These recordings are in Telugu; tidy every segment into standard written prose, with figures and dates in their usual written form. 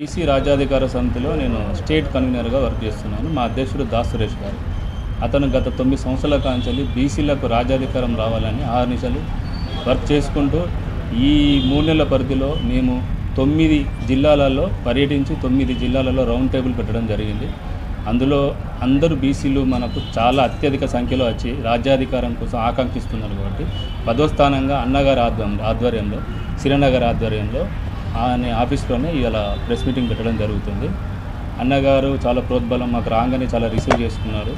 బీసీ రాజ్యాధికార సమితిలో నేను స్టేట్ కన్వీనర్గా వర్క్ చేస్తున్నాను. మా అధ్యక్షుడు దాస్ సురేష్ గారు. అతను గత 9 సంవత్సరాల కాంచెల్లి బీసీలకు రాజ్యాధికారం రావాలని ఆహర్నిశలు వర్క్ చేసుకుంటూ ఈ 3 నెలల పరిధిలో మేము 9 జిల్లాలలో పర్యటించి 9 జిల్లాలలో రౌండ్ టేబుల్ పెట్టడం జరిగింది. అందులో అందరూ బీసీలు మనకు చాలా అత్యధిక సంఖ్యలో వచ్చి రాజ్యాధికారం కోసం ఆకాంక్షిస్తున్నారు. కాబట్టి 10వ స్థానంగా అన్నగారి ఆధ్వర్యంలో సిరనగర్ ఆధ్వర్యంలో ఆయన ఆఫీస్లోనే ఇవాళ ప్రెస్ మీటింగ్ పెట్టడం జరుగుతుంది. అన్నగారు చాలా ప్రోద్బలం మాకు రాగానే చాలా రిసీవ్ చేసుకున్నారు.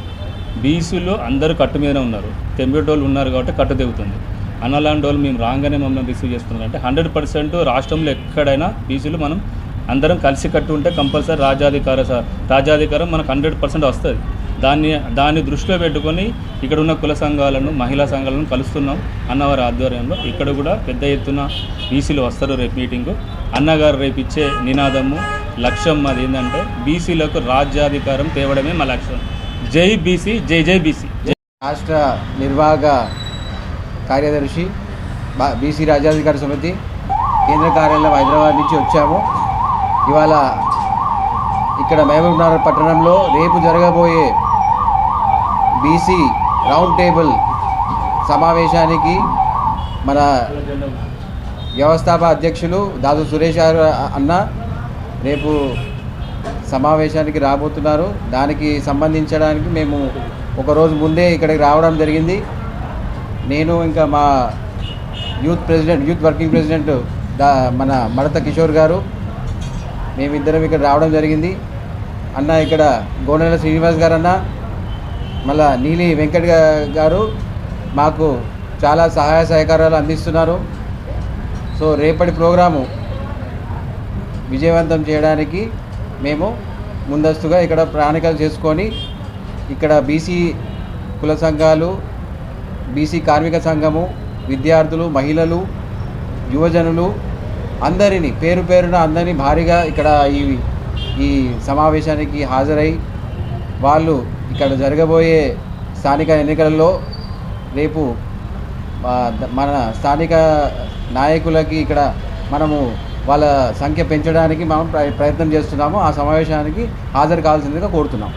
బీసీలు అందరూ కట్టు మీదనే ఉన్నారు. తెంబేటోళ్ళు ఉన్నారు కాబట్టి కట్టు తెగుతుంది. అన్నలాంటి వాళ్ళు మేము రాగానే మమ్మల్ని రిసీవ్ చేసుకున్నారంటే 100% రాష్ట్రంలో ఎక్కడైనా బీసీలు మనం అందరం కలిసి కట్టు ఉంటే కంపల్సరీ రాజ్యాధికారం మనకు 100% వస్తుంది. దాన్ని దృష్టిలో పెట్టుకొని ఇక్కడ ఉన్న కుల సంఘాలను మహిళా సంఘాలను కలుస్తున్నాం అన్నవారి ఆధ్వర్యంలో. ఇక్కడ కూడా పెద్ద ఎత్తున బీసీలు వస్తారు. రేపు మీటింగు అన్నగారు రేపు ఇచ్చే నినాదము లక్ష్యం మాది ఏంటంటే బీసీలకు రాజ్యాధికారం తేవడమే మా లక్ష్యం. జై బీసీ, జై జై బీసీ. రాష్ట్ర నిర్వాహక కార్యదర్శి బీసీ రాజ్యాధికార సమితి కేంద్ర కార్యాలయం హైదరాబాద్ నుంచి వచ్చాము. ఇవాళ ఇక్కడ మహబూబ్నగర్ పట్టణంలో రేపు జరగబోయే బీసీ రౌండ్ టేబుల్ సమావేశానికి మన వ్యవస్థాపక అధ్యక్షులు దాసు సురేష్ గారు అన్న రేపు సమావేశానికి రాబోతున్నారు. దానికి సంబంధించడానికి మేము ఒకరోజు ముందే ఇక్కడికి రావడం జరిగింది. నేను ఇంకా మా యూత్ వర్కింగ్ ప్రెసిడెంట్ మన మడత కిషోర్ గారు మేమిద్దరం ఇక్కడ రావడం జరిగింది. అన్న ఇక్కడ గోనెల శ్రీనివాస్ గారు అన్న మళ్ళా నీలి వెంకట్ గారు మాకు చాలా సహాయ సహకారాలు అందిస్తున్నారు. సో రేపటి ప్రోగ్రాము విజయవంతం చేయడానికి మేము ముందస్తుగా ఇక్కడ ప్రణాళికలు చేసుకొని ఇక్కడ బీసీ కుల సంఘాలు, బీసీ కార్మిక సంఘము, విద్యార్థులు, మహిళలు, యువజనులు అందరినీ పేరు పేరున అందరినీ భారీగా ఇక్కడ ఈ సమావేశానికి హాజరై వాళ్ళు ఇక్కడ జరగబోయే స్థానిక ఎన్నికలలో రేపు మన స్థానిక నాయకులకి ఇక్కడ మనము వాళ్ళ సంఖ్య పెంచడానికి మనం ప్రయత్నం చేస్తున్నాము. ఆ సమావేశానికి హాజరు కావాల్సిందిగా కోరుతున్నాం.